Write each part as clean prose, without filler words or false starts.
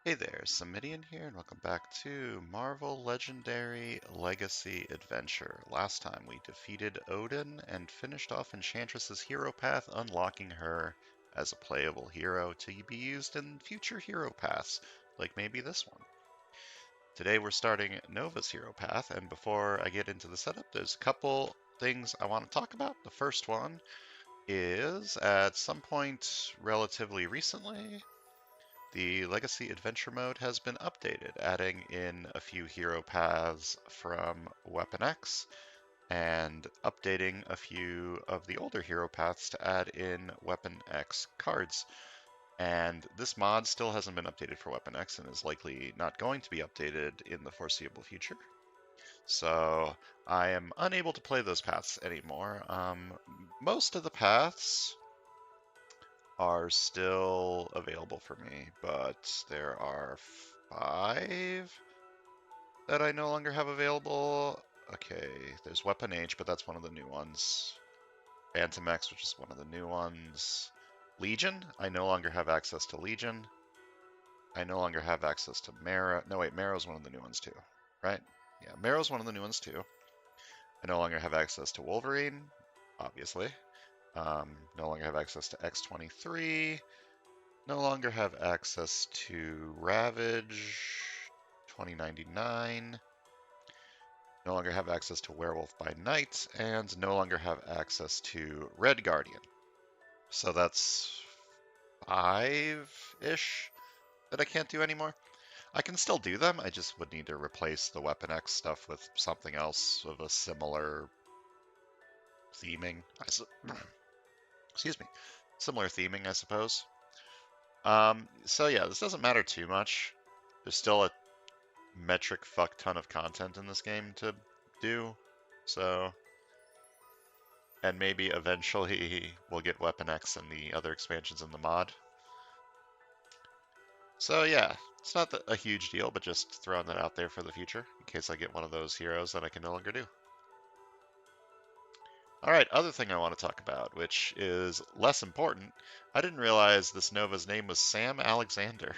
Hey there, Samitian here, and welcome back to Marvel Legendary Legacy Adventure. Last time we defeated Odin and finished off Enchantress's hero path, unlocking her as a playable hero to be used in future hero paths, like maybe this one. Today we're starting Nova's hero path, and before I get into the setup, there's a couple things I want to talk about. The first one is at some point relatively recently, the Legacy Adventure mode has been updated, adding in a few hero paths from Weapon X and updating a few of the older hero paths to add in Weapon X cards. And this mod still hasn't been updated for Weapon X and is likely not going to be updated in the foreseeable future. So I am unable to play those paths anymore. Most of the paths are still available for me, but there are 5 that I no longer have available. Okay, there's Weapon H, but that's one of the new ones. Phantom X, which is one of the new ones. Legion, I no longer have access to Legion. I no longer have access to Marrow. No, wait, Marrow's one of the new ones too, right? Yeah, Marrow's one of the new ones too. I no longer have access to Wolverine, obviously. No longer have access to X-23. No longer have access to Ravage 2099. No longer have access to Werewolf by Night, and no longer have access to Red Guardian. So that's 5-ish that I can't do anymore. I can still do them, I just would need to replace the Weapon X stuff with something else of a similar theming. Excuse me. Similar theming, I suppose. So yeah, this doesn't matter too much. There's still a metric fuck ton of content in this game to do. So, and maybe eventually we'll get Weapon X and the other expansions in the mod. So yeah, it's not a huge deal, but just throwing that out there for the future in case I get one of those heroes that I can no longer do. All right, other thing I want to talk about, which is less important. I didn't realize this Nova's name was Sam Alexander,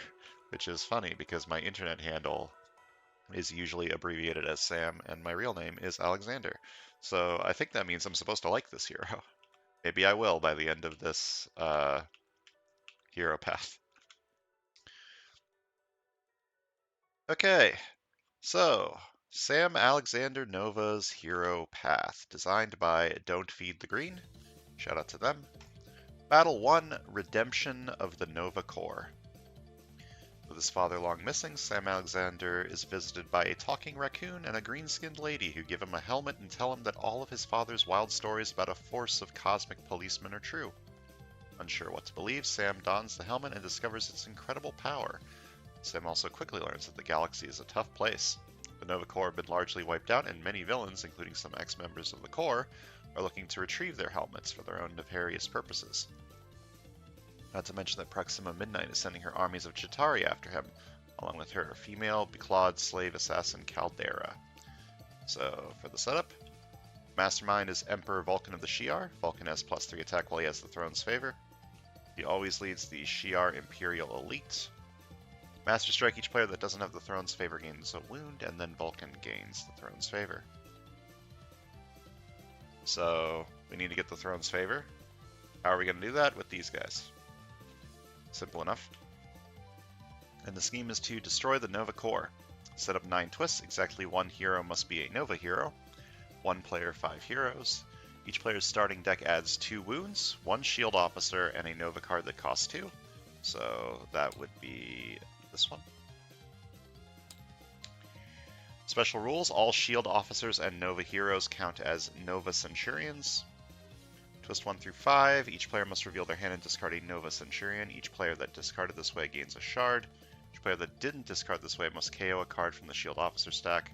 which is funny because my internet handle is usually abbreviated as Sam, and my real name is Alexander. So I think that means I'm supposed to like this hero. Maybe I will by the end of this hero path. Okay, so Sam Alexander Nova's hero path, designed by Don't Feed the Green. Shout out to them. Battle 1, Redemption of the Nova Corps. With his father long missing, Sam Alexander is visited by a talking raccoon and a green-skinned lady who give him a helmet and tell him that all of his father's wild stories about a force of cosmic policemen are true. Unsure what to believe, Sam dons the helmet and discovers its incredible power. Sam also quickly learns that the galaxy is a tough place. The Nova Corps have been largely wiped out, and many villains, including some ex-members of the Corps, are looking to retrieve their helmets for their own nefarious purposes. Not to mention that Proxima Midnight is sending her armies of Chitauri after him, along with her female beclawed slave assassin Caldera. So, for the setup, Mastermind is Emperor Vulcan of the Shi'ar. Vulcan has +3 attack while he has the throne's favor. He always leads the Shi'ar Imperial Elite. Master Strike, each player that doesn't have the throne's favor gains a wound, and then Vulcan gains the throne's favor. So, we need to get the throne's favor. How are we going to do that? With these guys. Simple enough. And the scheme is to destroy the Nova Corps. Set up 9 twists. Exactly 1 hero must be a Nova hero. 1 player, 5 heroes. Each player's starting deck adds 2 wounds, 1 shield officer, and a Nova card that costs 2. So that would be this one. Special rules. All shield officers and Nova heroes count as Nova Centurions. Twist 1 through 5. Each player must reveal their hand and discard a Nova Centurion. Each player that discarded this way gains a shard. Each player that didn't discard this way must KO a card from the Shield Officer stack.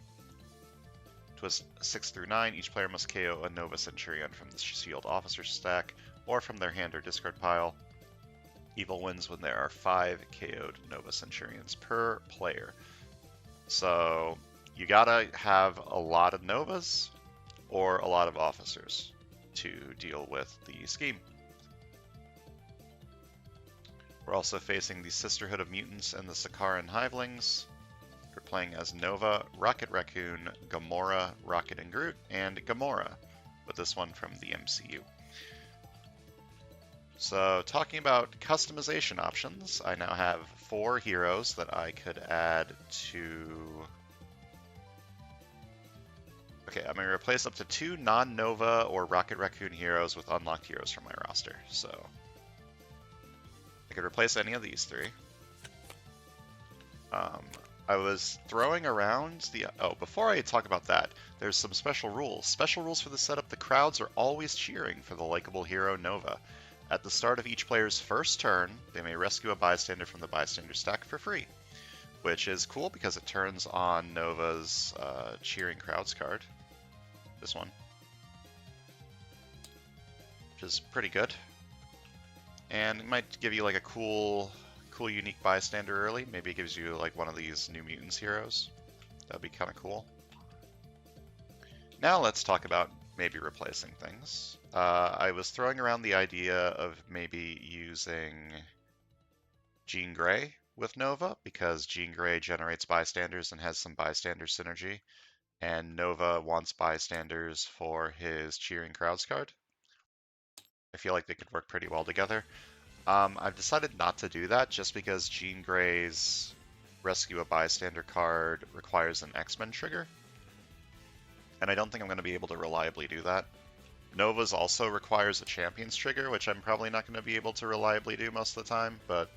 Twist 6 through 9. Each player must KO a Nova Centurion from the Shield Officer stack or from their hand or discard pile. Evil wins when there are 5 KO'd Nova Centurions per player. So you gotta have a lot of Novas or a lot of officers to deal with the scheme. We're also facing the Sisterhood of Mutants and the Sakaran Hivelings. We're playing as Nova, Rocket Raccoon, Gamora, Rocket and Groot, and Gamora, with this one from the MCU. So, talking about customization options, I now have 4 heroes that I could add to... Okay, I'm going to replace up to 2 non-Nova or Rocket Raccoon heroes with unlocked heroes from my roster. So, I could replace any of these 3. I was throwing around the... Oh, before I talk about that, there's some special rules. Special rules for the setup: the crowds are always cheering for the likable hero Nova. At the start of each player's first turn, they may rescue a bystander from the bystander stack for free, which is cool because it turns on Nova's cheering crowds card. This one. Which is pretty good. And it might give you like a cool unique bystander early. Maybe it gives you like one of these New Mutants heroes. That'd be kind of cool. Now let's talk about maybe replacing things. I was throwing around the idea of maybe using Jean Grey with Nova, because Jean Grey generates bystanders and has some bystander synergy, and Nova wants bystanders for his cheering crowds card. I feel like they could work pretty well together. I've decided not to do that just because Jean Grey's Rescue a Bystander card requires an X-Men trigger, and I don't think I'm going to be able to reliably do that. Nova's also requires a Champions trigger, which I'm probably not going to be able to reliably do most of the time, but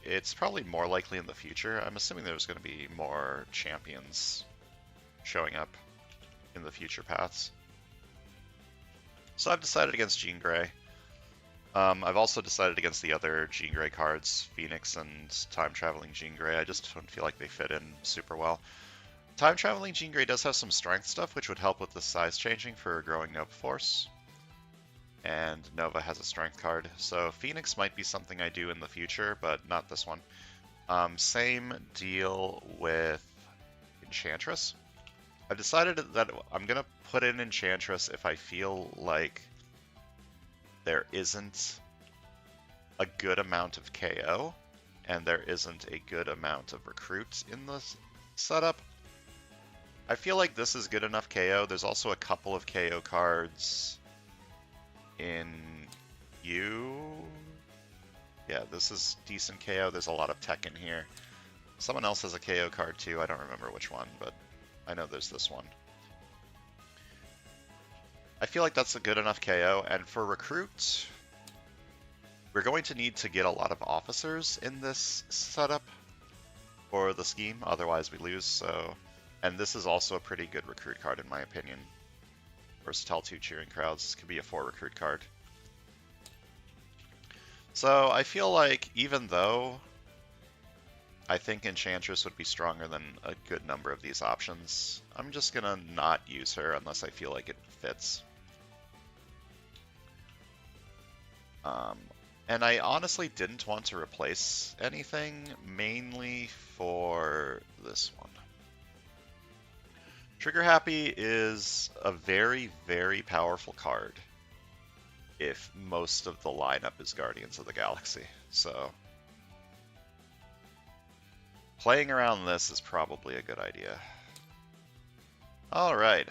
it's probably more likely in the future. I'm assuming there's going to be more Champions showing up in the future paths. So I've decided against Jean Grey. I've also decided against the other Jean Grey cards, Phoenix and Time Traveling Jean Grey. I just don't feel like they fit in super well. Time Traveling Jean Grey does have some strength stuff, which would help with the size changing for growing Nova Force. And Nova has a strength card, so Phoenix might be something I do in the future, but not this one. Same deal with Enchantress. I've decided that I'm going to put in Enchantress if I feel like there isn't a good amount of KO, and there isn't a good amount of recruits in this setup. I feel like this is good enough KO. There's also a couple of KO cards in U. Yeah, this is decent KO. There's a lot of tech in here. Someone else has a KO card too. I don't remember which one, but I know there's this one. I feel like that's a good enough KO, and for recruit, we're going to need to get a lot of officers in this setup for the scheme, otherwise we lose, so... And this is also a pretty good recruit card in my opinion. Versatile 2 cheering crowds. This could be a 4 recruit card. So I feel like even though I think Enchantress would be stronger than a good number of these options, I'm just gonna not use her unless I feel like it fits. And I honestly didn't want to replace anything, mainly for this one. Trigger Happy is a very, very powerful card if most of the lineup is Guardians of the Galaxy, so playing around this is probably a good idea. Alright,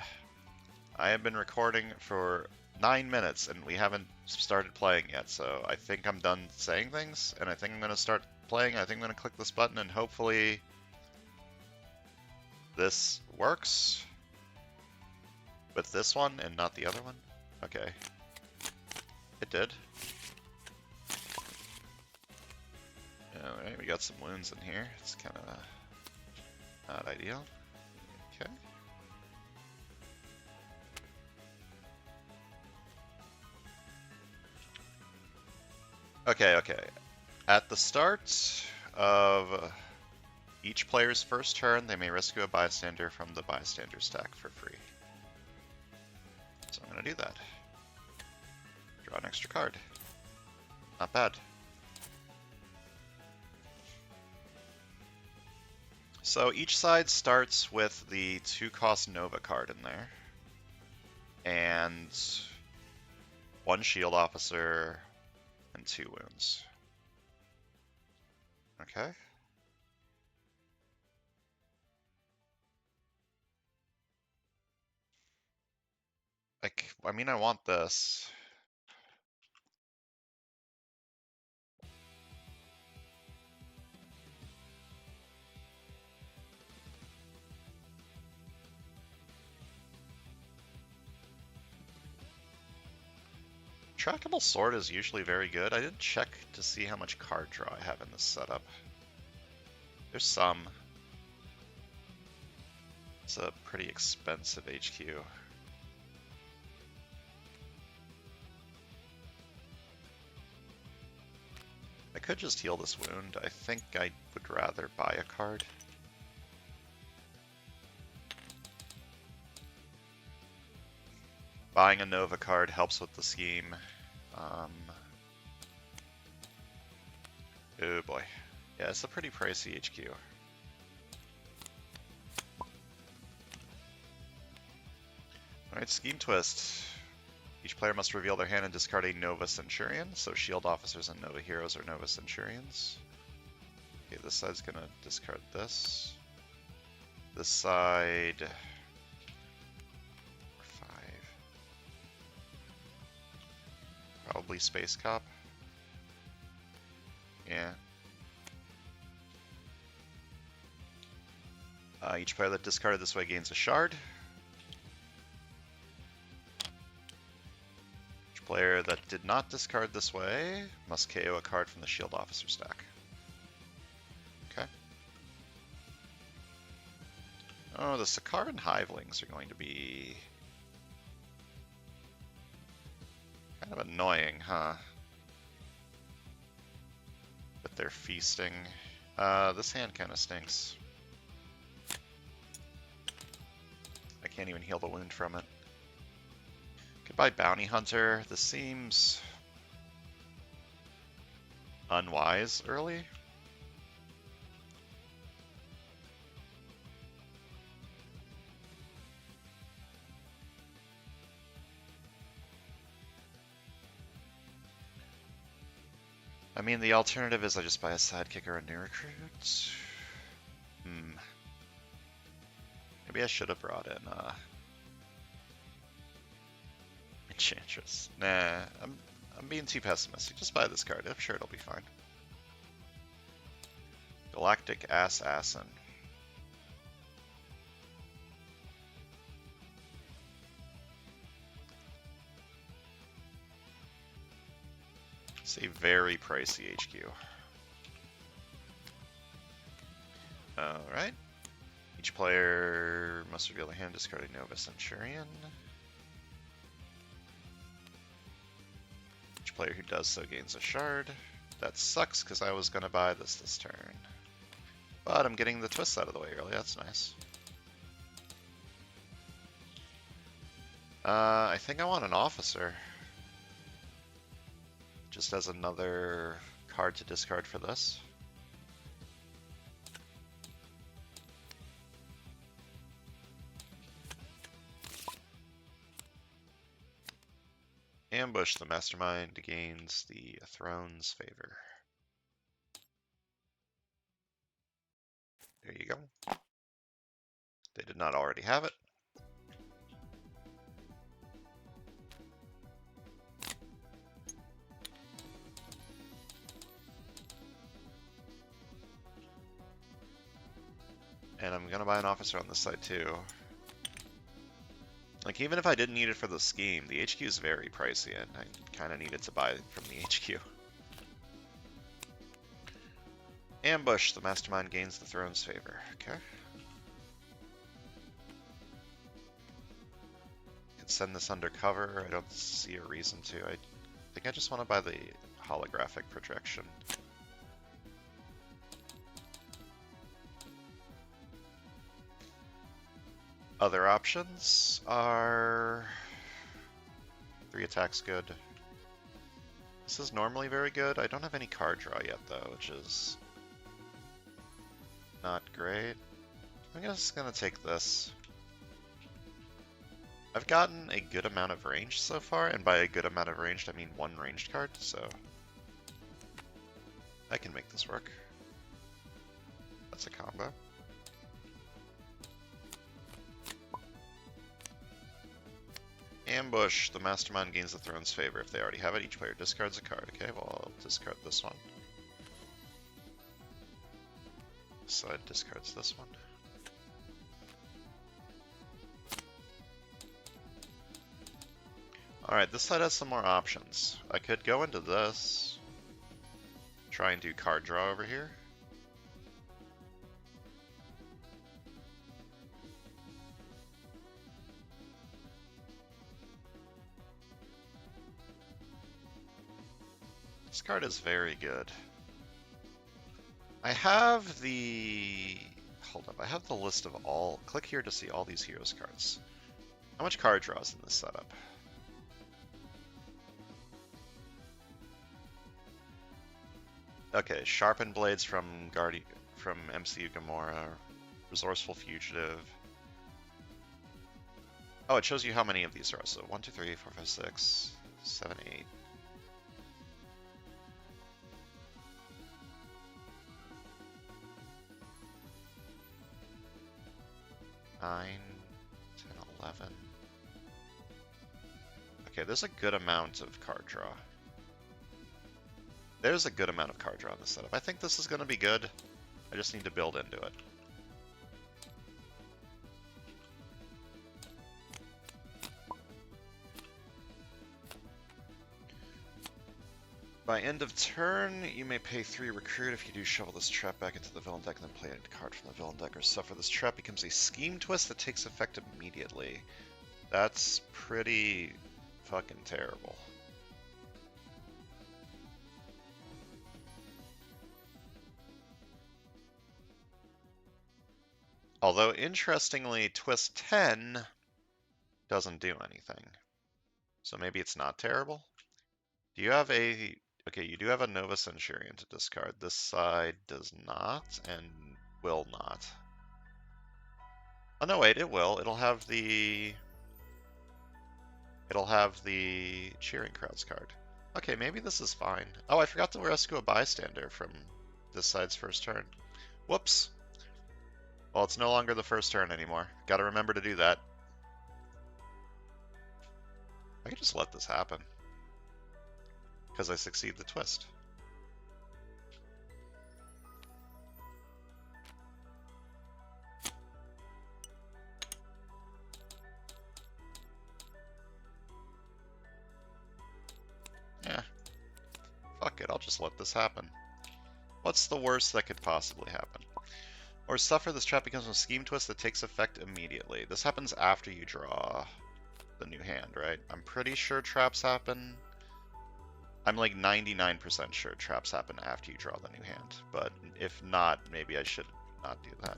I have been recording for 9 minutes and we haven't started playing yet, so I think I'm done saying things, and I think I'm going to start playing. I think I'm going to click this button and hopefully this works with this one and not the other one. Okay. It did. Alright, we got some wounds in here. It's kind of not ideal. Okay. Okay. At the start of each player's first turn, they may rescue a bystander from the bystander stack for free. So I'm going to do that. Draw an extra card. Not bad. So each side starts with the 2-cost Nova card in there. And 1 shield officer, and 2 wounds. Okay. I mean, I want this. Trackable sword is usually very good. I didn't check to see how much card draw I have in this setup. There's some. It's a pretty expensive HQ. I could just heal this wound. I think I would rather buy a card. Buying a Nova card helps with the scheme. Oh boy. Yeah, it's a pretty pricey HQ. Alright, Scheme Twist. Each player must reveal their hand and discard a Nova Centurion, so Shield Officers and Nova Heroes are Nova Centurions. Okay, this side's gonna discard this. This side... 5. Probably Space Cop. Yeah. Each player that discarded this way gains a shard. Each player that did not discard this way must KO a card from the Shield Officer stack. Okay. Oh, the Sakaran Hivelings are going to be kind of annoying, huh? But they're feasting. This hand kind of stinks. I can't even heal the wound from it. Goodbye, Bounty Hunter. This seems unwise early. I mean, the alternative is I just buy a sidekick or a new recruit. Maybe I should have brought in Enchantress. Nah, I'm being too pessimistic. Just buy this card. I'm sure it'll be fine. Galactic Assassin. It's a very pricey HQ. Alright. Each player must reveal their hand discarding Nova Centurion. Each player who does so gains a shard. That sucks because I was going to buy this turn. But I'm getting the twists out of the way early, that's nice. I think I want an officer. Just as another card to discard for this. Ambush the Mastermind gains the Throne's favor. There you go. They did not already have it. And I'm gonna buy an officer on this side too. Like, even if I didn't need it for the scheme, the HQ is very pricey, and I kind of needed to buy it from the HQ. Ambush, the Mastermind gains the Throne's favor. Okay. Could send this undercover. I don't see a reason to. I think I just want to buy the holographic projection. Other options are 3 attacks good. This is normally very good. I don't have any card draw yet though, which is not great. I'm just gonna take this. I've gotten a good amount of range so far, and by a good amount of range I mean 1 ranged card, so I can make this work. That's a combo. Ambush. The mastermind gains the throne's favor. If they already have it, each player discards a card. Okay, well, I'll discard this one. Side discards this one. Alright, this side has some more options. I could go into this. Try and do card draw over here. This card is very good. I have the... Hold up, I have the list of all... Click here to see all these Heroes cards. How much card draw is in this setup? Okay, Sharpened Blades from MCU Gamora, Resourceful Fugitive. Oh, it shows you how many of these are. So 1, 2, 3, 4, 5, 6, 7, 8. 9, 10, 11. Okay, there's a good amount of card draw. There's a good amount of card draw in this setup. I think this is going to be good. I just need to build into it. By end of turn, you may pay 3 recruit. If you do, shovel this trap back into the villain deck and then play a card from the villain deck or suffer. This trap becomes a scheme twist that takes effect immediately. That's pretty fucking terrible. Although, interestingly, twist 10 doesn't do anything. So maybe it's not terrible? Do you have a... Okay, you do have a Nova Centurion to discard. This side does not, and will not. Oh no, wait, it will. It'll have the Cheering Crowds card. Okay, maybe this is fine. Oh, I forgot to rescue a bystander from this side's first turn. Whoops. Well, it's no longer the first turn anymore. Gotta remember to do that. I could just let this happen. Because I succeed the twist. Yeah. Fuck it, I'll just let this happen. What's the worst that could possibly happen? Or suffer, this trap becomes a scheme twist that takes effect immediately. This happens after you draw the new hand, right? I'm pretty sure traps happen. I'm like 99% sure traps happen after you draw the new hand, but if not, maybe I should not do that.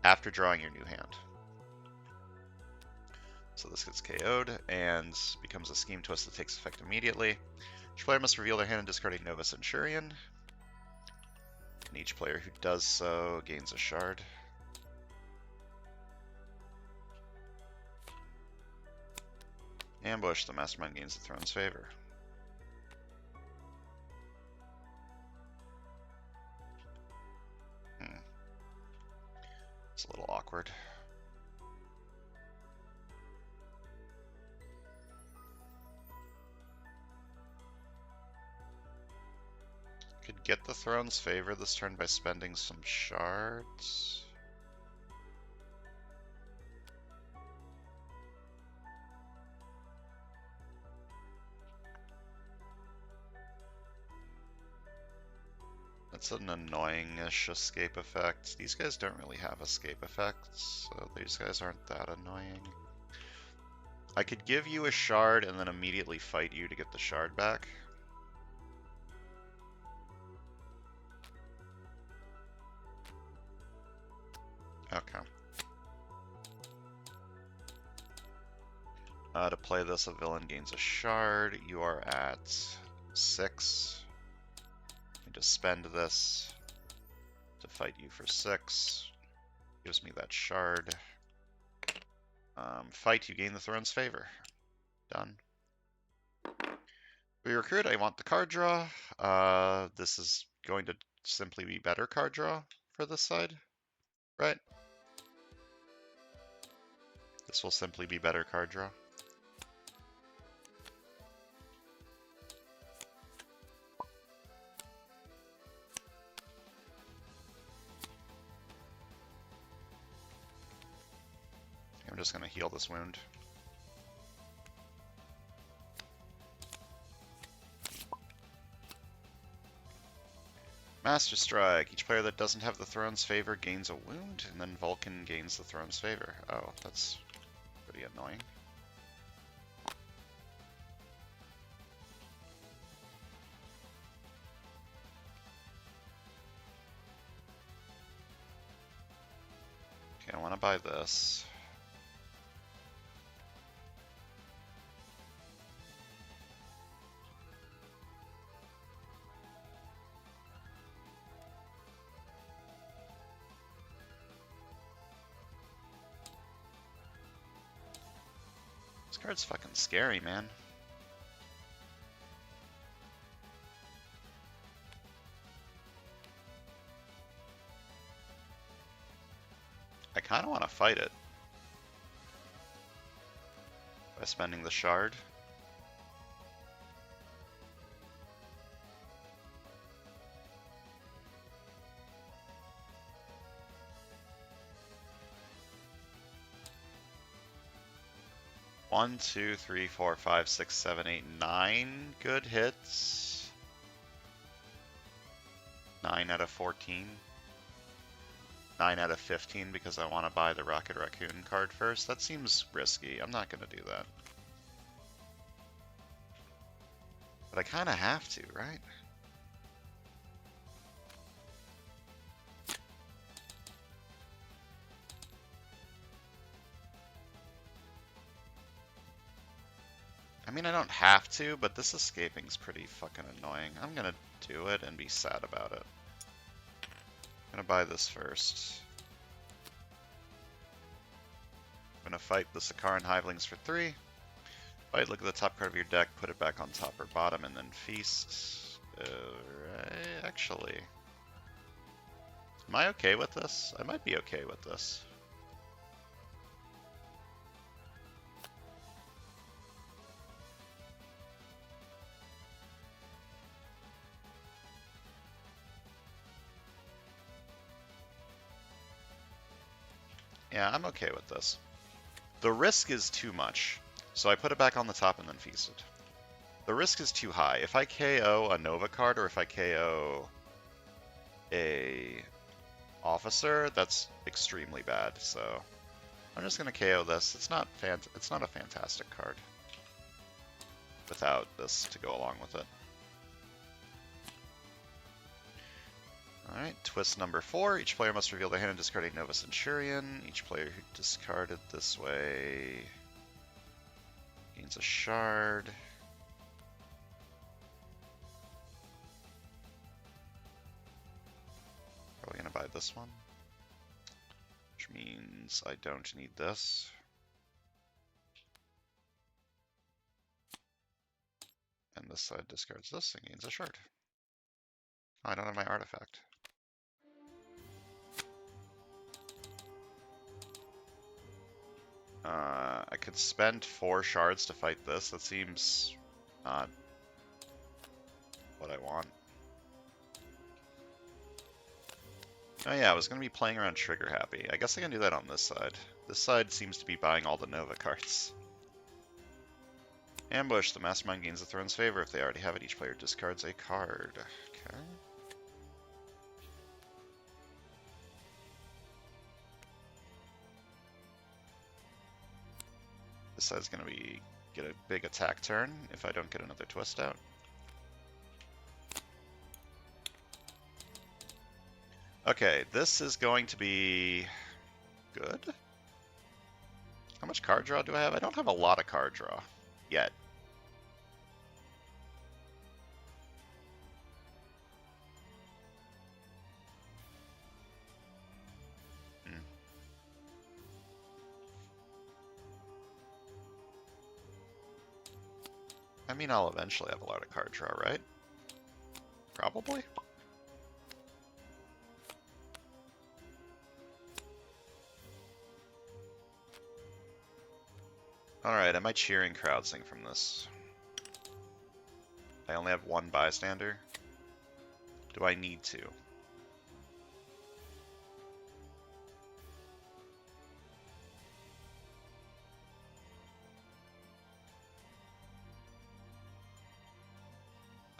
After drawing your new hand. So this gets KO'd and becomes a scheme twist that takes effect immediately. Each player must reveal their hand and discard a Nova Centurion. And each player who does so gains a shard. Ambush, the mastermind gains the throne's favor. It's a little awkward. Could get the throne's favor this turn by spending some shards. That's an annoying-ish escape effect. These guys don't really have escape effects, so these guys aren't that annoying. I could give you a shard and then immediately fight you to get the shard back. Okay. To play this, a villain gains a shard. You are at 6. Just spend this to fight you for 6. Gives me that shard. Fight, you gain the throne's favor. Done. We recruit, I want the card draw. This is going to simply be better card draw for this side, right? This will simply be better card draw. I'm just going to heal this wound. Master Strike. Each player that doesn't have the throne's favor gains a wound, and then Vulcan gains the throne's favor. Oh, that's pretty annoying. Okay, I want to buy this. This card's fucking scary, man. I kind of want to fight it by spending the shard. One, two, three, four, five, six, seven, eight, 9 good hits. 9 out of 14. 9 out of 15 because I want to buy the Rocket Raccoon card first. That seems risky. I'm not going to do that. But I kind of have to, right? I mean, I don't have to, but this escaping's pretty fucking annoying. I'm gonna do it and be sad about it. I'm gonna buy this first. I'm gonna fight the Sakaran Hivelings for 3. Fight, look at the top card of your deck, put it back on top or bottom, and then feast. Actually, am I okay with this? I might be okay with this. Yeah, I'm okay with this. The risk is too much, so I put it back on the top and then feasted. The risk is too high. If I KO a Nova card or if I KO a officer, that's extremely bad. So I'm just gonna KO this. It's not a fantastic card without this to go along with it. Alright, twist number 4. Each player must reveal their hand and discard a Nova Centurion. Each player who discarded this way gains a shard. Probably gonna buy this one, which means I don't need this. And this side discards this and gains a shard. Oh, I don't have my artifact. I could spend 4 shards to fight this. That seems not what I want. Oh yeah, I was going to be playing around Trigger Happy. I guess I can do that on this side. This side seems to be buying all the Nova cards. Ambush. The Mastermind gains the Throne's favor. If they already have it, each player discards a card. Okay. This side's going to get a big attack turn if I don't get another twist out. Okay, this is going to be good. How much card draw do I have? I don't have a lot of card draw yet. I mean, I'll eventually have a lot of card draw, right? Probably? Alright, am I cheering crowdsing from this? I only have one bystander. Do I need to?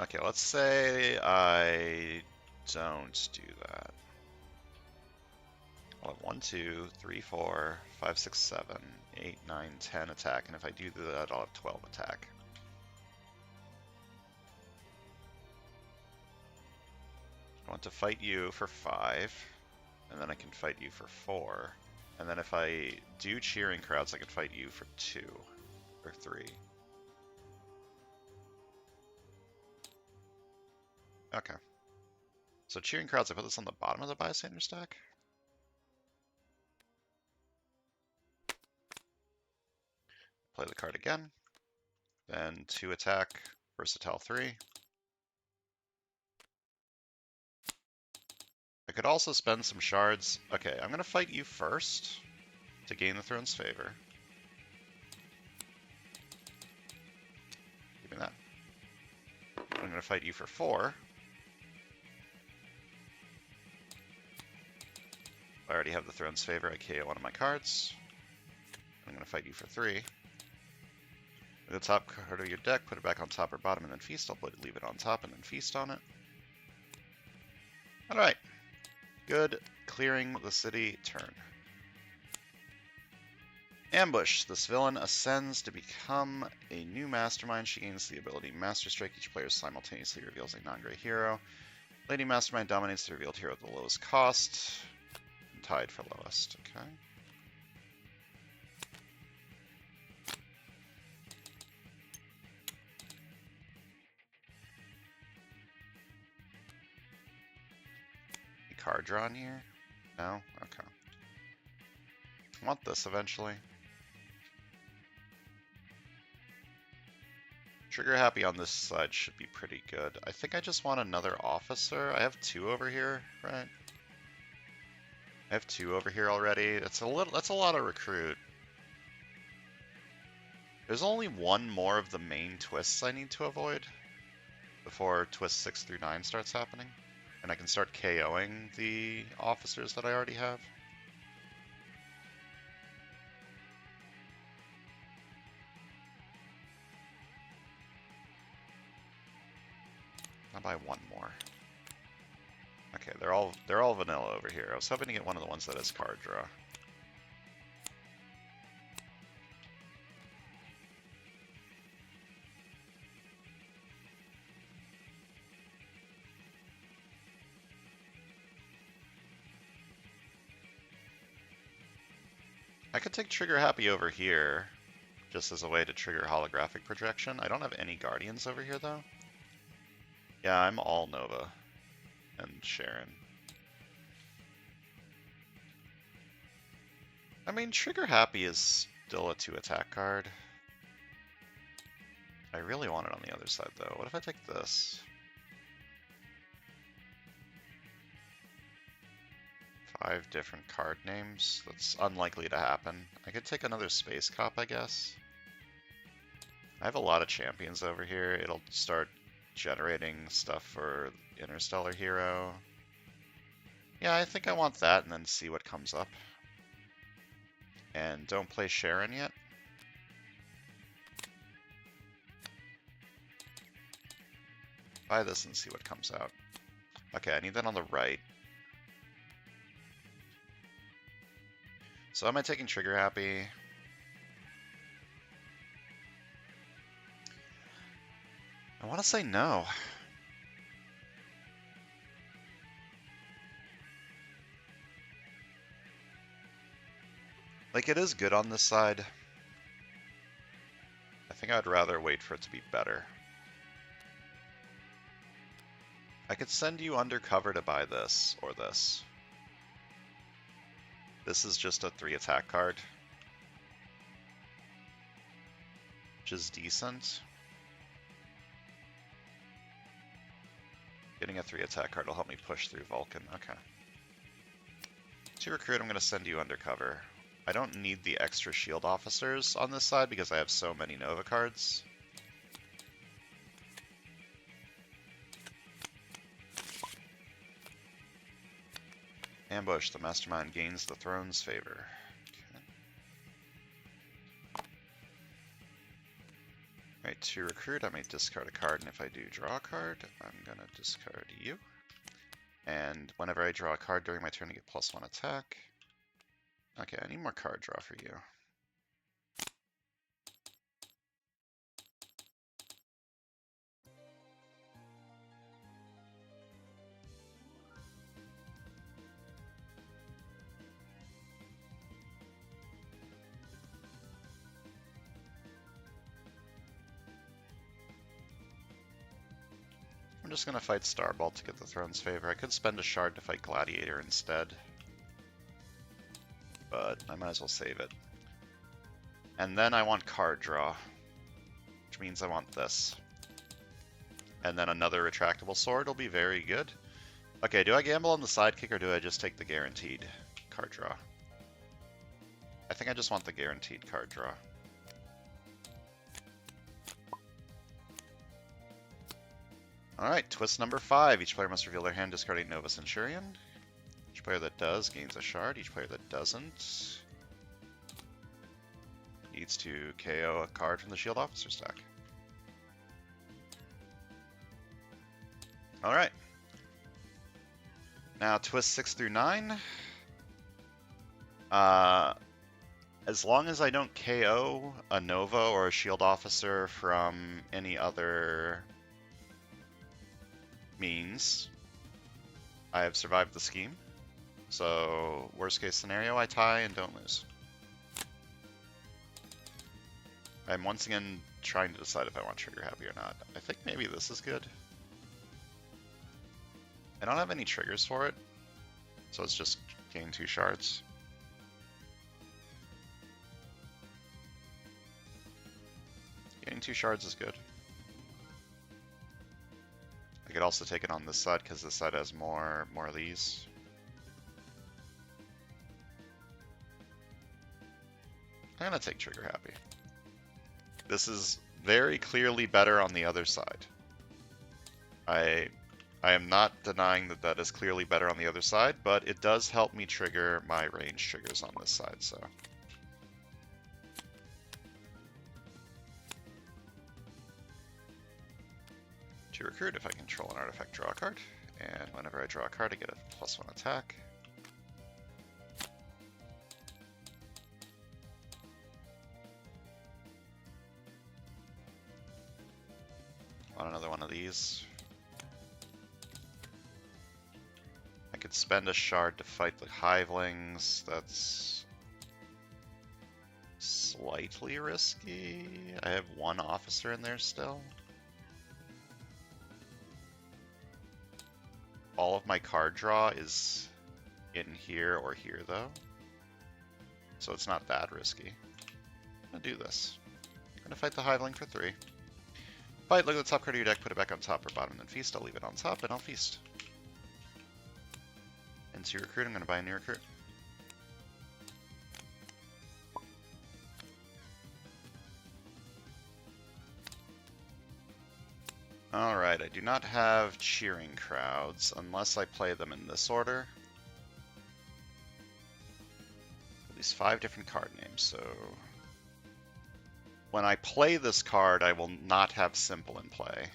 Okay, let's say I don't do that. I'll have 1, 2, 3, 4, 5, 6, 7, 8, 9, 10 attack, and if I do that, I'll have 12 attack. I want to fight you for 5, and then I can fight you for 4. And then if I do cheering crowds, I can fight you for 2 or 3. Okay. So cheering crowds, I put this on the bottom of the bystander stack. Play the card again. Then 2 attack, versatile 3. I could also spend some shards. Okay, I'm gonna fight you first to gain the throne's favor. Give me that. I'm gonna fight you for 4. I already have the throne's favor. I KO one of my cards. I'm gonna fight you for 3. The top card of your deck, put it back on top or bottom, and then feast. I'll leave it on top and then feast on it. Alright. Good. Clearing the city turn. Ambush. This villain ascends to become a new mastermind. She gains the ability Master Strike. Each player simultaneously reveals a non-gray hero. Lady Mastermind dominates the revealed hero at the lowest cost. And tied for lowest. Okay. Card draw in here? No? Okay. I want this eventually. Trigger happy on this side should be pretty good. I think I just want another officer. I have 2 over here, right? I have 2 over here already. That's a lot of recruit. There's only 1 more of the main twists I need to avoid before twist 6 through 9 starts happening. And I can start KOing the officers that I already have. I'll buy 1 more. Okay, they're all vanilla over here. I was hoping to get one of the ones that has card draw. I could take Trigger Happy over here, just as a way to trigger holographic projection. I don't have any Guardians over here, though. Yeah, I'm all Nova and Sharon. I mean, Trigger Happy is still a 2 attack card. I really want it on the other side, though. What if I take this? 5 different card names. That's unlikely to happen. I could take another Space Cop, I guess. I have a lot of champions over here. It'll start generating stuff for Interstellar Hero. Yeah, I think I want that and then see what comes up. And don't play Sharon yet. Buy this and see what comes out. Okay, I need that on the right. So am I taking Trigger Happy? I want to say no. Like, it is good on this side. I think I'd rather wait for it to be better. I could send you undercover to buy this, or this. This is just a 3 attack card, which is decent. Getting a 3 attack card will help me push through Vulcan. Okay. To recruit, I'm going to send you undercover. I don't need the extra shield officers on this side because I have so many Nova cards. Ambush. The Mastermind gains the throne's favor. Okay. Alright, to recruit, I may discard a card, and if I do draw a card, I'm going to discard you. And whenever I draw a card during my turn, I get +1 attack. Okay, I need more card draw for you. I'm just going to fight Starbolt to get the throne's favor. I could spend a shard to fight Gladiator instead, but I might as well save it. And then I want card draw, which means I want this. And then another retractable sword will be very good. Okay, do I gamble on the sidekick or do I just take the guaranteed card draw? I think I just want the guaranteed card draw. Alright, twist number 5. Each player must reveal their hand discarding Nova Centurion. Each player that does gains a shard. Each player that doesn't needs to KO a card from the Shield Officer stack. Alright. Now twist 6 through 9. As long as I don't KO a Nova or a Shield Officer from any other means, I have survived the scheme. So, worst case scenario, I tie and don't lose. I'm once again trying to decide if I want Trigger Happy or not. I think maybe this is good. I don't have any triggers for it, so it's just gain 2 shards. Gaining 2 shards is good. I could also take it on this side because this side has more of these. I'm gonna take Trigger Happy. This is very clearly better on the other side. I am not denying that that is clearly better on the other side, but it does help me trigger my range triggers on this side, so. To recruit, if I control an artifact, draw a card. And whenever I draw a card, I get a +1 attack. Want another one of these. I could spend a shard to fight the Hivelings. That's slightly risky. I have 1 officer in there still. All of my card draw is in here or here, though. So it's not that risky. I'm gonna do this. I'm gonna fight the Hiveling for 3. Fight, look at the top card of your deck, put it back on top or bottom, then feast. I'll leave it on top, and I'll feast. Into recruit, I'm gonna buy a new recruit. Alright, I do not have Cheering Crowds unless I play them in this order. At least 5 different card names, so when I play this card, I will not have Simple in play.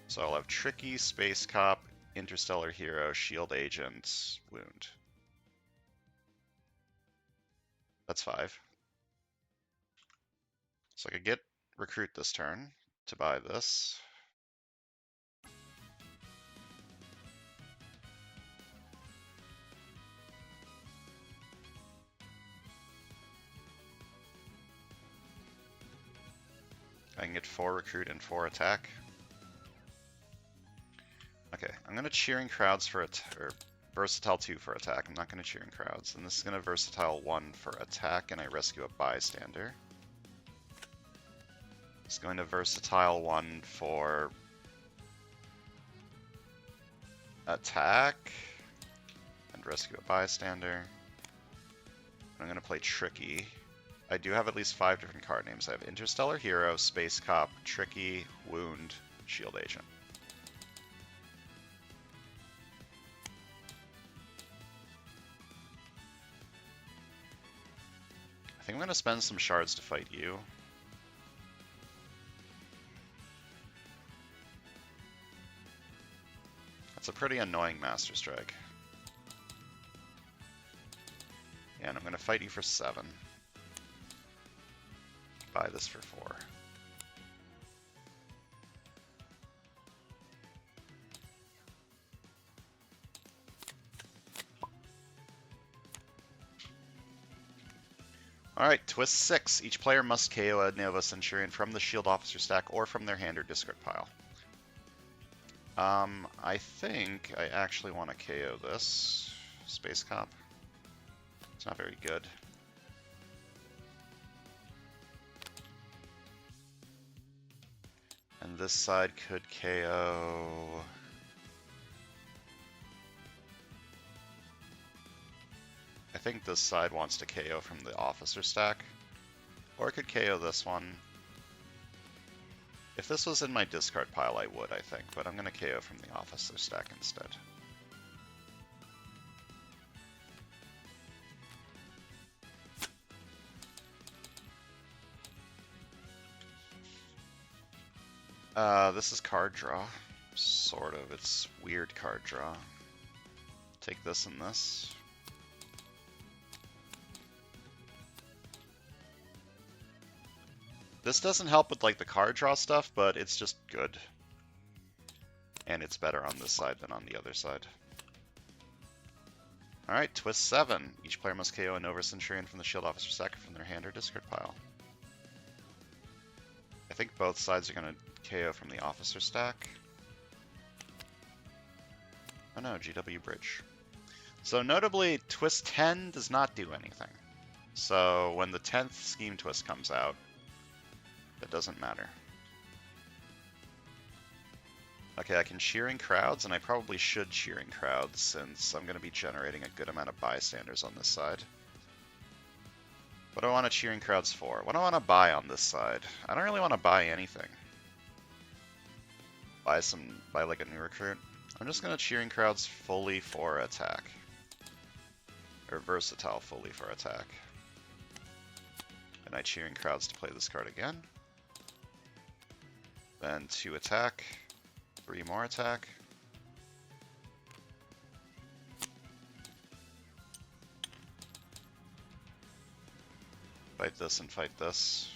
So I'll have Tricky, Space Cop, Interstellar Hero, Shield Agent, Wound. That's 5. So I could get Recruit this turn to buy this. I can get 4 recruit and 4 attack. Okay, I'm gonna Cheering Crowds for or Versatile 2 for attack. I'm not gonna Cheering Crowds. And this is gonna Versatile 1 for attack, and I rescue a bystander. It's going to Versatile 1 for attack and rescue a bystander. I'm going to play Tricky. I do have at least 5 different card names. I have Interstellar Hero, Space Cop, Tricky, Wound, Shield Agent. I think I'm going to spend some shards to fight you. That's a pretty annoying Master Strike. And I'm going to fight you for 7. Buy this for 4. Alright, twist 6. Each player must KO a Nova Centurion from the Shield Officer stack or from their hand or discard pile. I think I actually want to KO this. Space Cop. It's not very good. And this side could KO... I think this side wants to KO from the officer stack. Or it could KO this one. If this was in my discard pile, I would, I think. But I'm going to KO from the officer stack instead. This is card draw. Sort of. It's weird card draw. Take this and this. This doesn't help with like the card draw stuff, but it's just good. And it's better on this side than on the other side. Alright, twist 7. Each player must KO a Nova Centurion from the Shield Officer stack from their hand or discard pile. I think both sides are going to KO from the officer stack. Oh no, GW Bridge. So notably, twist 10 does not do anything. So when the 10th scheme twist comes out, it doesn't matter. Okay, I can Cheering Crowds, and I probably should Cheering Crowds since I'm going to be generating a good amount of bystanders on this side. What do I want to Cheering Crowds for? What do I want to buy on this side? I don't really want to buy anything. Buy like a new recruit. I'm just going to Cheering Crowds fully for attack. Or versatile fully for attack. And I Cheering Crowds to play this card again. Then 2 attack. 3 more attack. Fight this and fight this.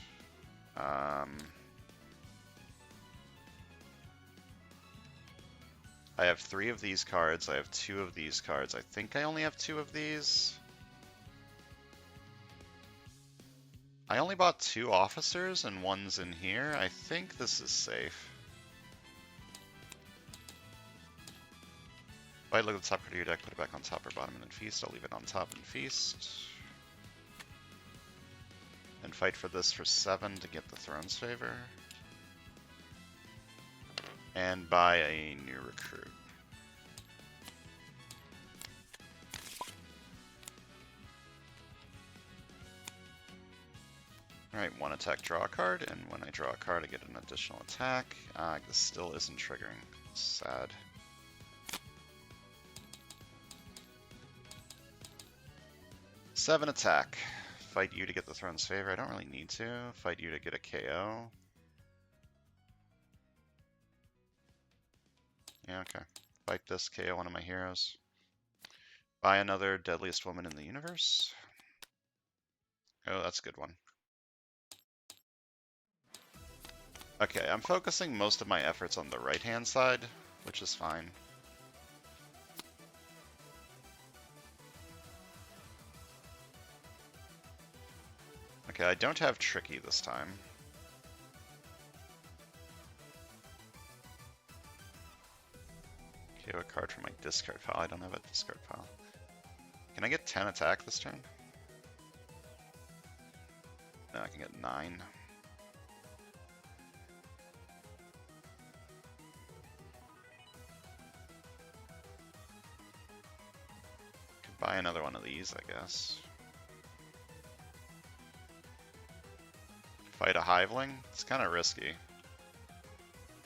I have 3 of these cards. I have 2 of these cards. I think I only have 2 of these. I only bought 2 officers and one's in here. I think this is safe. If I look at the top card of your deck, put it back on top or bottom and then feast. I'll leave it on top and feast. And fight for this for 7 to get the Throne's Favor. And buy a new recruit. Alright, 1 attack, draw a card, and when I draw a card I get an additional attack. This still isn't triggering. Sad. Seven attack. Fight you to get the Throne's Favor. I don't really need to. Fight you to get a KO. Yeah, okay. Fight this, KO one of my heroes. Buy another Deadliest Woman in the Universe. Oh, that's a good one. Okay, I'm focusing most of my efforts on the right-hand side, which is fine. Okay, I don't have Tricky this time. Okay, a card from my discard pile. I don't have a discard pile. Can I get 10 attack this turn? No, I can get 9. Buy another one of these, I guess. Fight a Hiveling? It's kind of risky.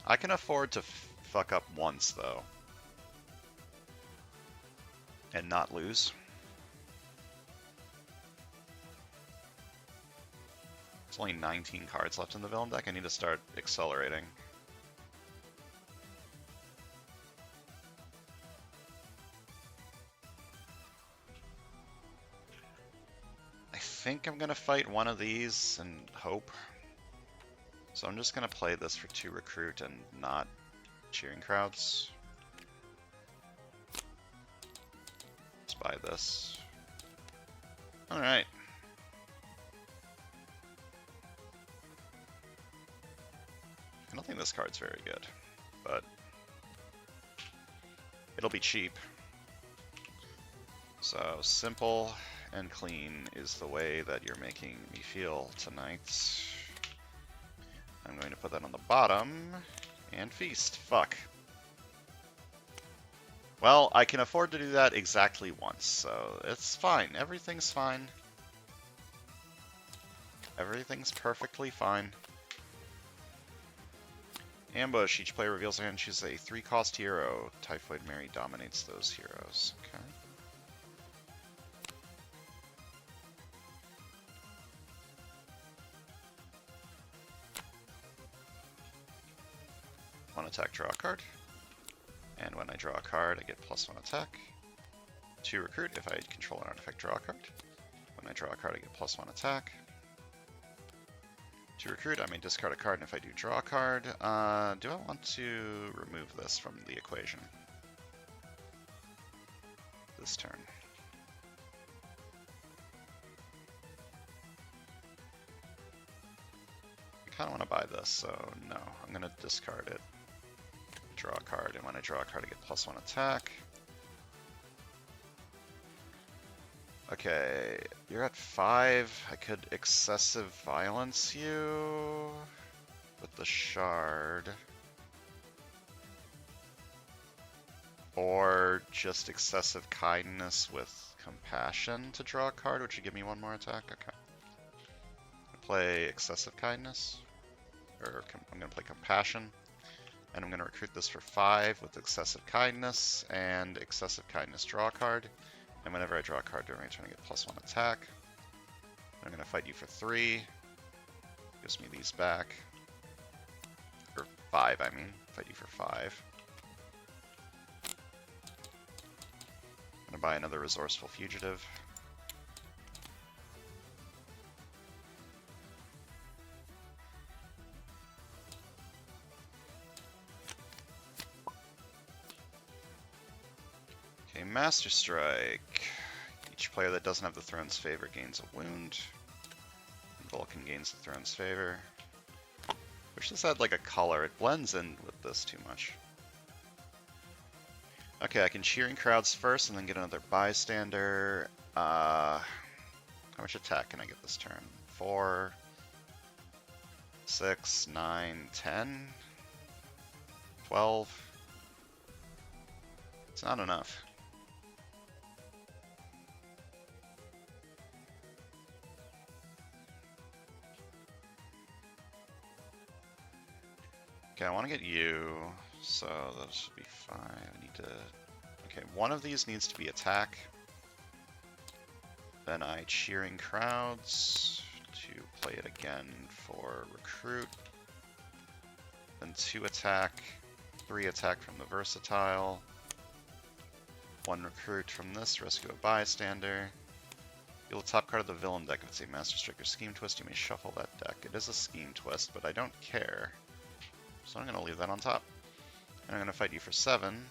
I can afford to fuck up once, though. And not lose. There's only 19 cards left in the villain deck. I need to start accelerating. I think I'm going to fight one of these and hope. So I'm just going to play this for 2 recruit and not cheering crowds. Let's buy this. Alright. I don't think this card's very good, but it'll be cheap. So simple and clean is the way that you're making me feel tonight. I'm going to put that on the bottom and feast. Fuck. Well, I can afford to do that exactly once, so it's fine. Everything's fine. Everything's perfectly fine. Ambush. Each player reveals their hand and chooses a 3-cost hero. Typhoid Mary dominates those heroes. Okay. One attack, draw a card. And when I draw a card, I get +1 attack. 2 recruit. If I control an artifact, draw a card. When I draw a card, I get +1 attack. 2 recruit, I may discard a card, and if I do, draw a card. Do I want to remove this from the equation? This turn. I kind of want to buy this, so no. I'm going to discard it. Draw a card, and when I draw a card, I get +1 attack. Okay, you're at 5. I could excessive violence you with the shard. Or just excessive kindness with compassion to draw a card, which would give me 1 more attack. Okay. Play excessive kindness. Or I'm going to play compassion. And I'm going to recruit this for 5 with excessive kindness and excessive kindness draw a card. And whenever I draw a card during my turn, I get +1 attack. I'm going to fight you for 3. Gives me these back. Or 5, I mean. Fight you for 5. I'm going to buy another Resourceful Fugitive. Okay, Master Strike. Each player that doesn't have the Throne's Favor gains a wound. Vulcan gains the Throne's Favor. Wish this had like a color. It blends in with this too much. Okay, I can Cheering Crowds first and then get another Bystander. How much attack can I get this turn? 4, 6, 9, 10, 12. It's not enough. Okay, I want to get you, so that should be 5. I need to... Okay, one of these needs to be attack. Then I Cheering Crowds to play it again for recruit. Then 2 attack, 3 attack from the Versatile. 1 recruit from this, rescue a Bystander. Deal the top card of the villain deck. If it's a Master Strike or Scheme Twist, you may shuffle that deck. It is a Scheme Twist, but I don't care. So I'm going to leave that on top. And I'm going to fight you for 7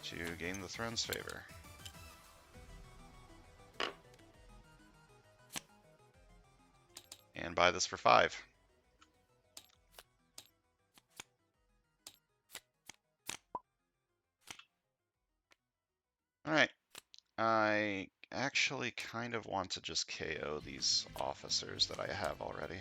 to gain the Throne's Favor. And buy this for 5. Alright. I actually kind of want to just KO these officers that I have already.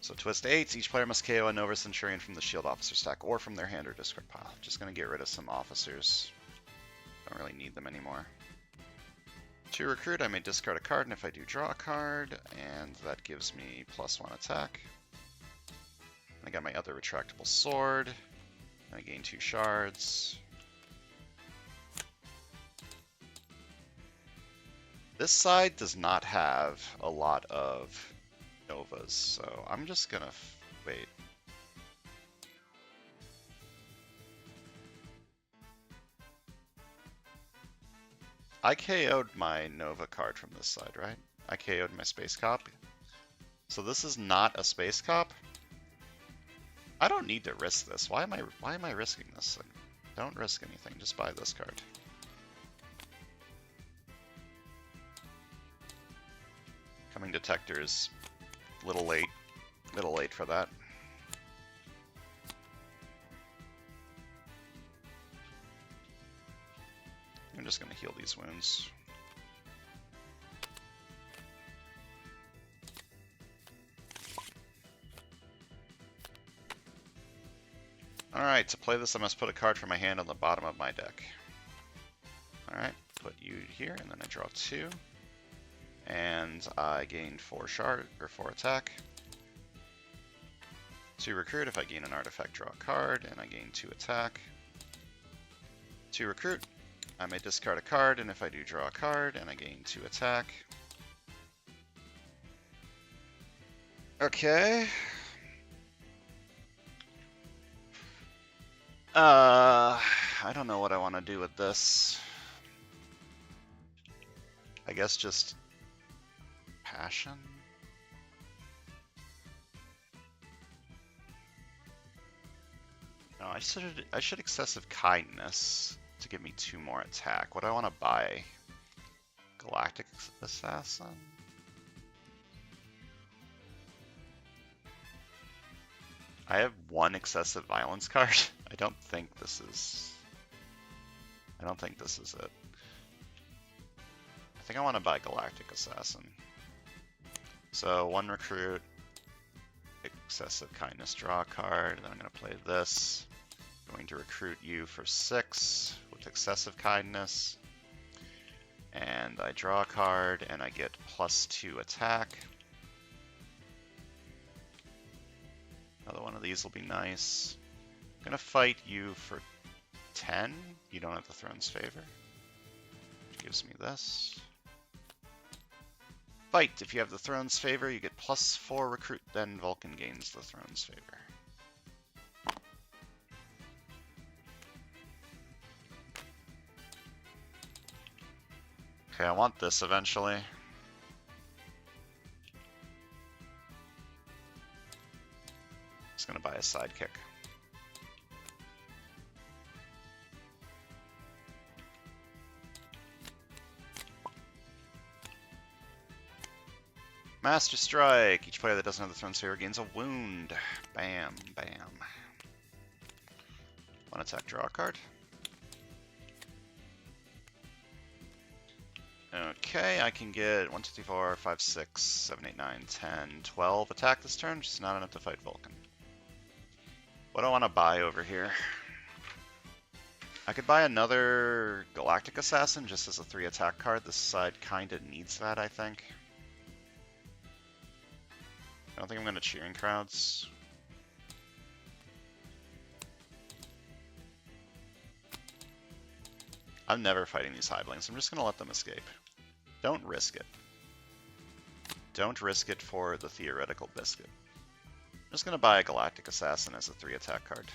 So twist 8s, each player must KO a Nova Centurion from the shield officer stack or from their hand or discard pile. Just going to get rid of some officers. Don't really need them anymore. To recruit, I may discard a card, and if I do, draw a card, and that gives me +1 attack. I got my other retractable sword. I gain 2 shards. This side does not have a lot of Novas, so I'm just gonna wait. I KO'd my Nova card from this side, right? I KO'd my Space Cop. So this is not a Space Cop? I don't need to risk this. Why am I risking this? Like, don't risk anything, just buy this card. Coming Detector is a little late for that. I'm just gonna heal these wounds. Alright, to play this I must put a card from my hand on the bottom of my deck. Alright, put you here, and then I draw 2. And I gain 4 attack. To recruit, if I gain an artifact, draw a card, and I gain 2 attack. To recruit, I may discard a card, and if I do, draw a card, and I gain 2 attack. Okay. I don't know what I want to do with this. I guess just passion? No, I should excessive kindness to give me 2 more attack. What do I want to buy? Galactic Assassin? I have 1 excessive violence card. I don't think this is it. I think I want to buy Galactic Assassin. So 1 recruit, excessive kindness, draw a card, then I'm going to play this. I'm going to recruit you for 6 with excessive kindness. And I draw a card and I get +2 attack. Another one of these will be nice. I'm going to fight you for 10. You don't have the Throne's Favor. Which gives me this. Fight! If you have the Throne's Favor, you get +4 recruit, then Vulcan gains the Throne's Favor. Okay, I want this eventually. Just gonna buy a sidekick. Master Strike! Each player that doesn't have the Throne's Favor gains a wound. Bam, bam. 1 attack, draw a card. Okay, I can get 1, 2, 3, 4, 5, 6, 7, 8, 9, 10, 12 attack this turn, just not enough to fight Vulcan. What do I want to buy over here? I could buy another Galactic Assassin just as a 3 attack card. This side kinda needs that, I think. I don't think I'm going to Cheering Crowds. I'm never fighting these Hivelings. I'm just going to let them escape. Don't risk it. Don't risk it for the theoretical biscuit. I'm just going to buy a Galactic Assassin as a 3 attack card.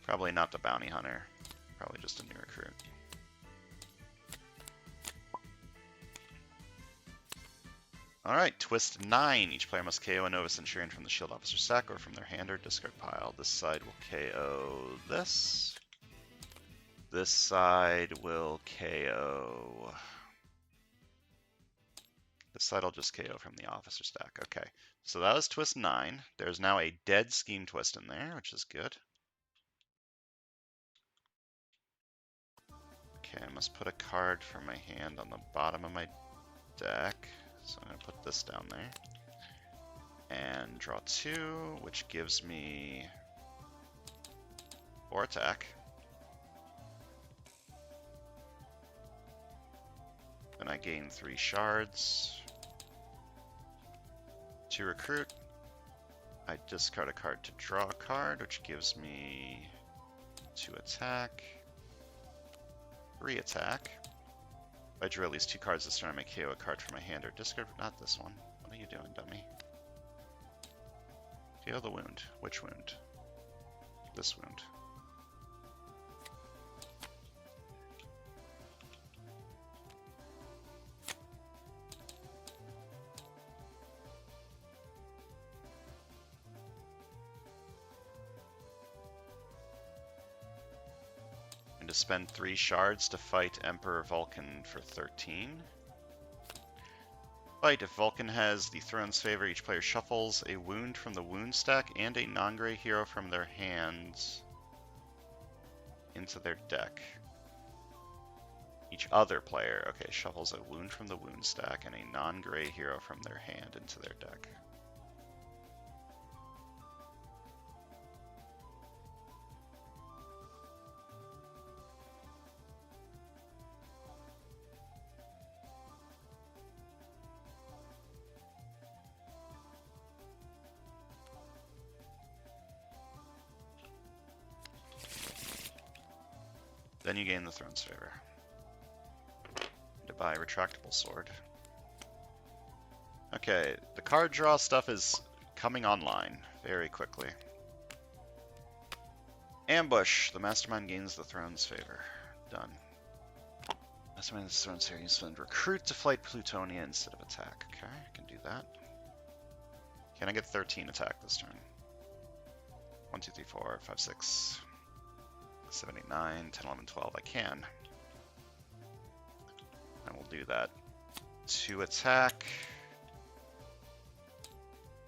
Probably not the Bounty Hunter. Probably just a new recruit. Alright, twist 9. Each player must KO a Nova Centurion from the Shield Officer stack or from their hand or discard pile. This side will KO this. This side will KO... This side will just KO from the Officer stack. Okay, so that was twist 9. There's now a dead Scheme Twist in there, which is good. Okay, I must put a card from my hand on the bottom of my deck. So I'm going to put this down there. And draw 2, which gives me 4 attack. Then I gain 3 shards. To recruit, I discard a card to draw a card, which gives me 2 attack, 3 attack. If I drew at least 2 cards this turn, I may KO a card from my hand or discard. Not this one. What are you doing, dummy? KO the wound. Which wound? This wound. To spend 3 shards to fight Emperor Vulcan for 13. Fight. If Vulcan has the throne's favor, each player shuffles a wound from the wound stack and a non-gray hero from their hands into their deck. Each other player, okay, shuffles a wound from the wound stack and a non-gray hero from their hand into their deck. Then you gain the throne's favor. To buy a retractable sword. Okay, the card draw stuff is coming online very quickly. Ambush. The mastermind gains the throne's favor. Done. Mastermind gains the throne's favor. You spend recruit to fight Plutonia instead of attack. Okay, I can do that. Can I get 13 attack this turn? 1, 2, 3, 4, 5, 6. 7, 8, 9, 10, 11, 12. I can. And we'll do that. 2 attack.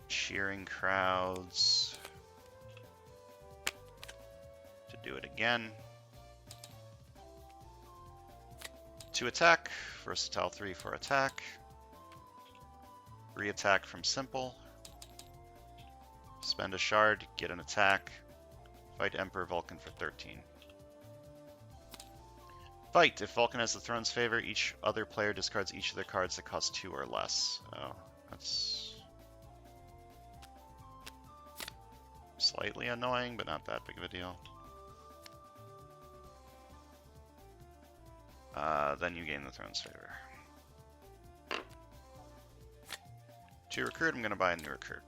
Cheering crowds. To do it again. 2 attack. Versatile 3 for attack. 3 attack from simple. Spend a shard, get an attack. Fight Emperor Vulcan for 13. Fight. If Vulcan has the throne's favor, each other player discards each of their cards that cost 2 or less. Oh, that's slightly annoying, but not that big of a deal. Then you gain the throne's favor. To recruit, I'm going to buy a new recruit.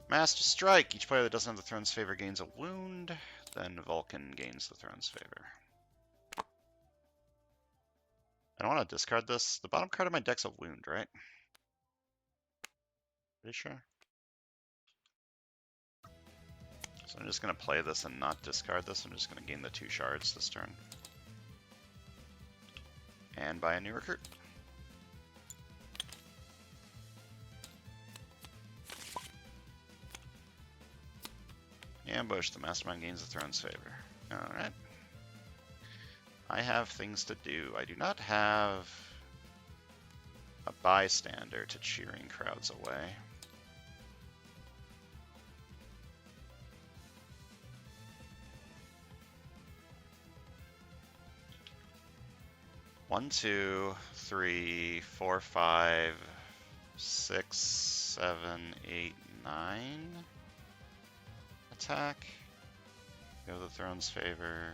Master Strike. Each player that doesn't have the throne's favor gains a wound. Then Vulcan gains the throne's favor. I don't want to discard this. The bottom card of my deck's a wound, right? Pretty sure. So I'm just going to play this and not discard this. I'm just going to gain the 2 shards this turn. And buy a new recruit. Ambush. The mastermind gains the throne's favor. Alright. I have things to do. I do not have a bystander to cheering crowds away. One, 2, 3, 4, 5, 6, 7, 8, 9. Attack. Go the throne's favor.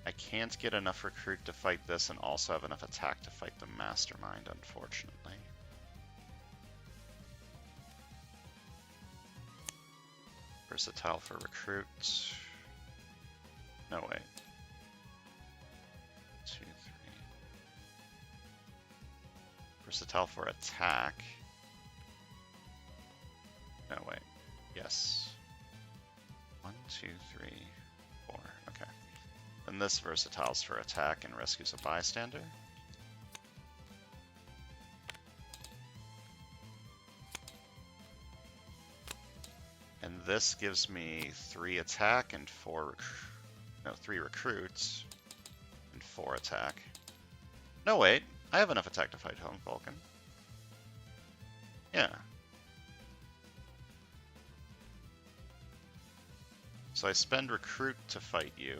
I can't get enough recruit to fight this and also have enough attack to fight the mastermind, unfortunately. Versatile for recruit. No, wait. 2, 3. Versatile for attack. No, wait. Yes. 1, 2, 3, 4. Okay. Then this versatile's for attack and rescues a bystander. And this gives me 3 attack and 4 No, 3 recruits and 4 attack. No, wait. I have enough attack to fight home Vulcan. Yeah. So I spend recruit to fight you,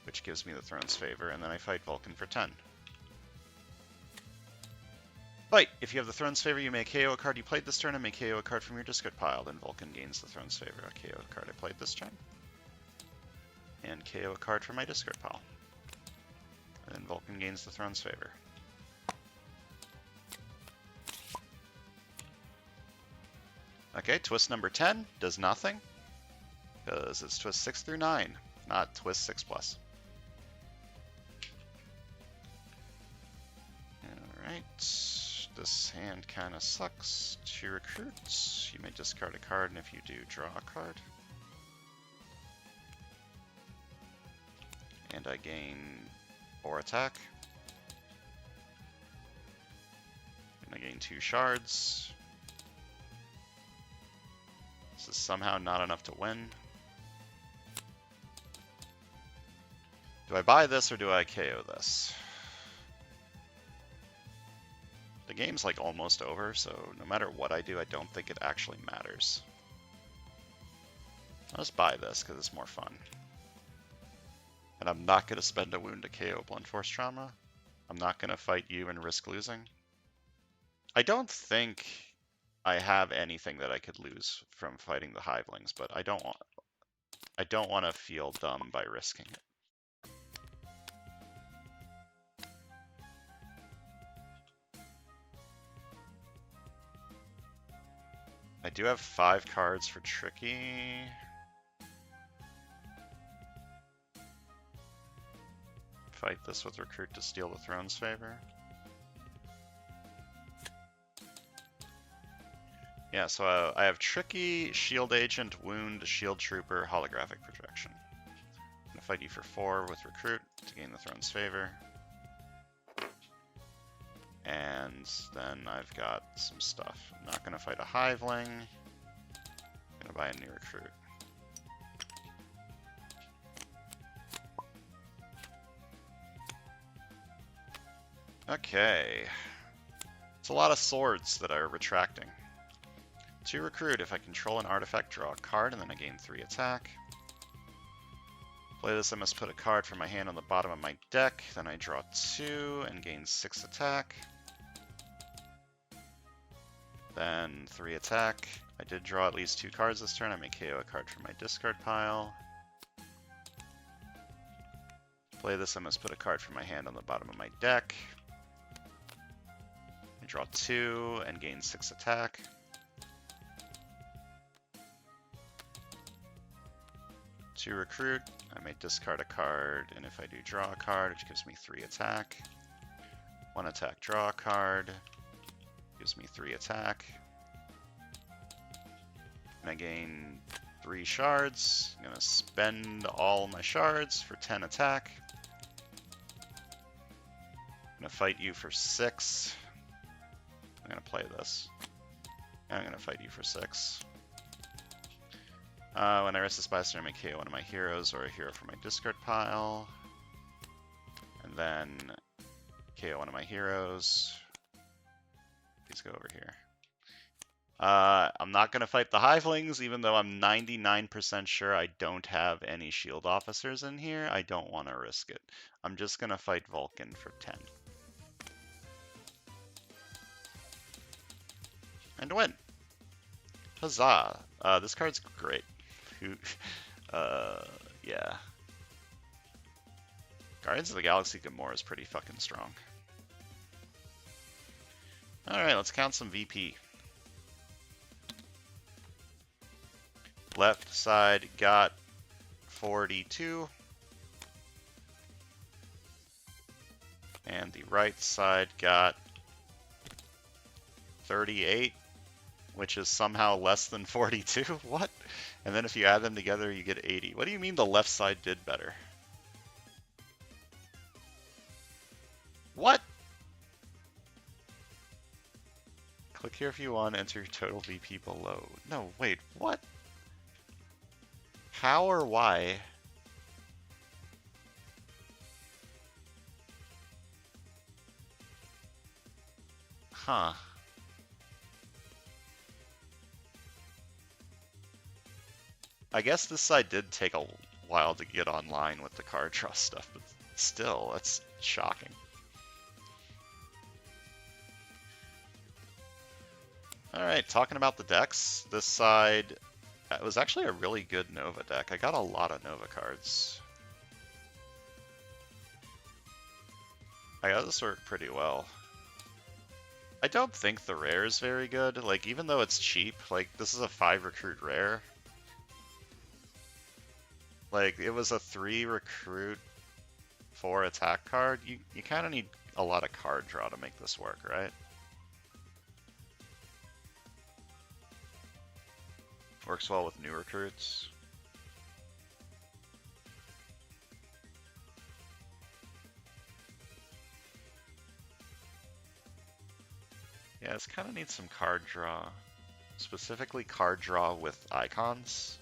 which gives me the throne's favor, and then I fight Vulcan for 10. Fight! If you have the throne's favor, you may KO a card you played this turn and may KO a card from your discard pile. Then Vulcan gains the throne's favor. I KO a card I played this turn. And KO a card from my discard pile. And then Vulcan gains the throne's favor. Okay, twist number 10 does nothing, because it's twist 6 through 9, not twist 6+. Alright, this hand kind of sucks. 2 recruits. You may discard a card, and if you do, draw a card. And I gain 4 attack. And I gain 2 shards. This is somehow not enough to win. Do I buy this or do I KO this? The game's like almost over, so no matter what I do, I don't think it actually matters. I'll just buy this because it's more fun. And I'm not going to spend a wound to KO Blunt Force Trauma. I'm not going to fight you and risk losing. I don't think I have anything that I could lose from fighting the Hivelings, but I don't want to feel dumb by risking it. I do have 5 cards for Tricky. Fight this with Recruit to steal the Throne's favor. Yeah, so I have Tricky, Shield Agent, Wound, Shield Trooper, Holographic Projection. I'm going to fight you for 4 with Recruit to gain the Throne's favor. And then I've got some stuff. I'm not going to fight a Hiveling. I'm going to buy a new Recruit. Okay. It's a lot of swords that are retracting. 2 Recruit. If I control an artifact, draw a card, and then I gain 3 attack. Play this, I must put a card from my hand on the bottom of my deck. Then I draw 2 and gain 6 attack. Then 3 attack. I did draw at least 2 cards this turn. I may KO a card from my discard pile. Play this, I must put a card from my hand on the bottom of my deck. I draw 2 and gain 6 attack. To Recruit, I may discard a card, and if I do, draw a card, which gives me 3 attack. 1 attack, draw a card, gives me 3 attack. And I gain 3 shards. I'm going to spend all my shards for 10 attack. I'm going to fight you for 6. I'm going to play this. And I'm going to fight you for 6. When I rest this by turn, I may KO one of my heroes or a hero from my discard pile. And then KO one of my heroes. Please go over here. I'm not going to fight the Hivelings, even though I'm 99% sure I don't have any shield officers in here. I don't want to risk it. I'm just going to fight Vulcan for 10. And win! Huzzah! This card's great. Yeah. Guardians of the Galaxy Gamora is pretty fucking strong. Alright, let's count some VP. Left side got 42. And the right side got 38. Which is somehow less than 42? What? And then if you add them together, you get 80. What do you mean the left side did better? What? Click here if you want, enter your total VP below. No, wait, what? How or why Huh. I guess this side did take a while to get online with the card draw stuff, but still, that's shocking. Alright, talking about the decks, this side it was actually a really good Nova deck. I got a lot of Nova cards. I got this work pretty well. I don't think the rare is very good. Like, even though it's cheap, like, this is a 5 recruit rare. Like, it was a 3 recruit, 4 attack card. You kind of need a lot of card draw to make this work, right? Works well with new recruits. Yeah, this kind of needs some card draw. Specifically card draw with icons.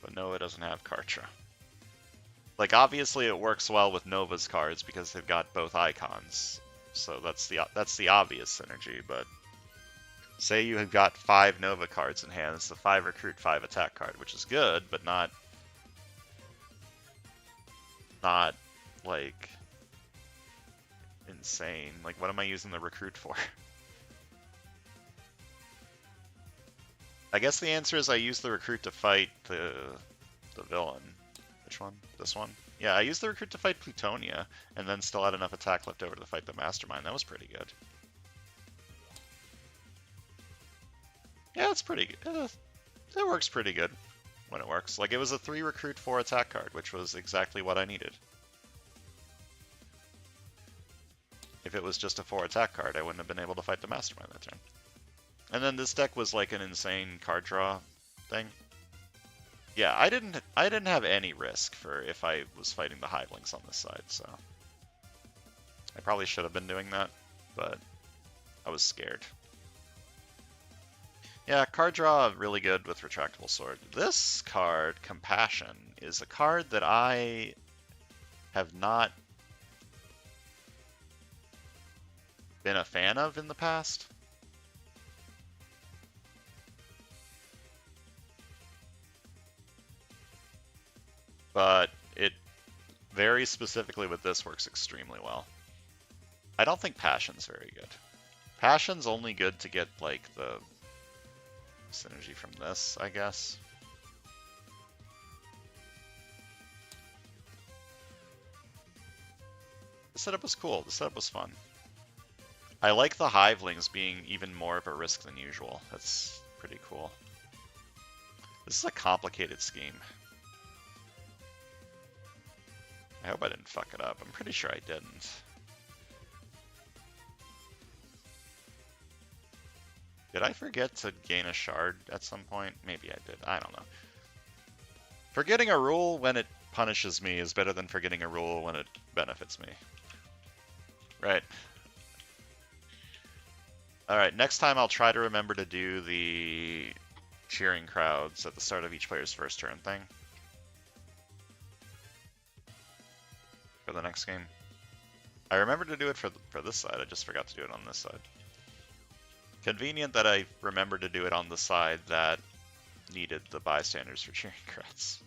But Nova doesn't have card draw. Like, obviously it works well with Nova's cards because they've got both icons. So that's the obvious synergy, but say you have got 5 Nova cards in hand, it's a 5 recruit, 5 attack card, which is good, but not like insane. Like, what am I using the recruit for? I guess the answer is I use the recruit to fight the villain. Which one? This one? Yeah, I used the recruit to fight Plutonia, and then still had enough attack left over to fight the Mastermind. That was pretty good. Yeah, it's pretty good. It works pretty good when it works. Like, it was a 3 recruit, 4 attack card, which was exactly what I needed. If it was just a 4 attack card, I wouldn't have been able to fight the Mastermind that turn. And then this deck was like an insane card draw thing. Yeah, I didn't have any risk for if I was fighting the Hivelings on this side, so I probably should have been doing that, but I was scared. Yeah, card draw really good with Retractable Sword. This card, Compassion, is a card that I have not been a fan of in the past. But it very specifically with this works extremely well. I don't think Passion's very good. Passion's only good to get like the synergy from this, I guess. The setup was cool. The setup was fun. I like the Hivelings being even more of a risk than usual. That's pretty cool. This is a complicated scheme. I hope I didn't fuck it up. I'm pretty sure I didn't. Did I forget to gain a shard at some point? Maybe I did. I don't know. Forgetting a rule when it punishes me is better than forgetting a rule when it benefits me. Right. Alright, next time I'll try to remember to do the cheering crowds at the start of each player's first turn thing. For the next game. I remember to do it for this side, I just forgot to do it on this side. Convenient that I remembered to do it on the side that needed the bystanders for cheering crowds.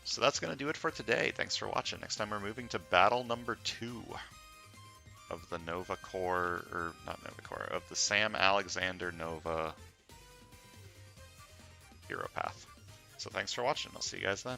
So that's going to do it for today. Thanks for watching. Next time we're moving to battle number 2 of the Nova Core, or not Nova Core, of the Sam Alexander Nova Hero Path. So thanks for watching. I'll see you guys then.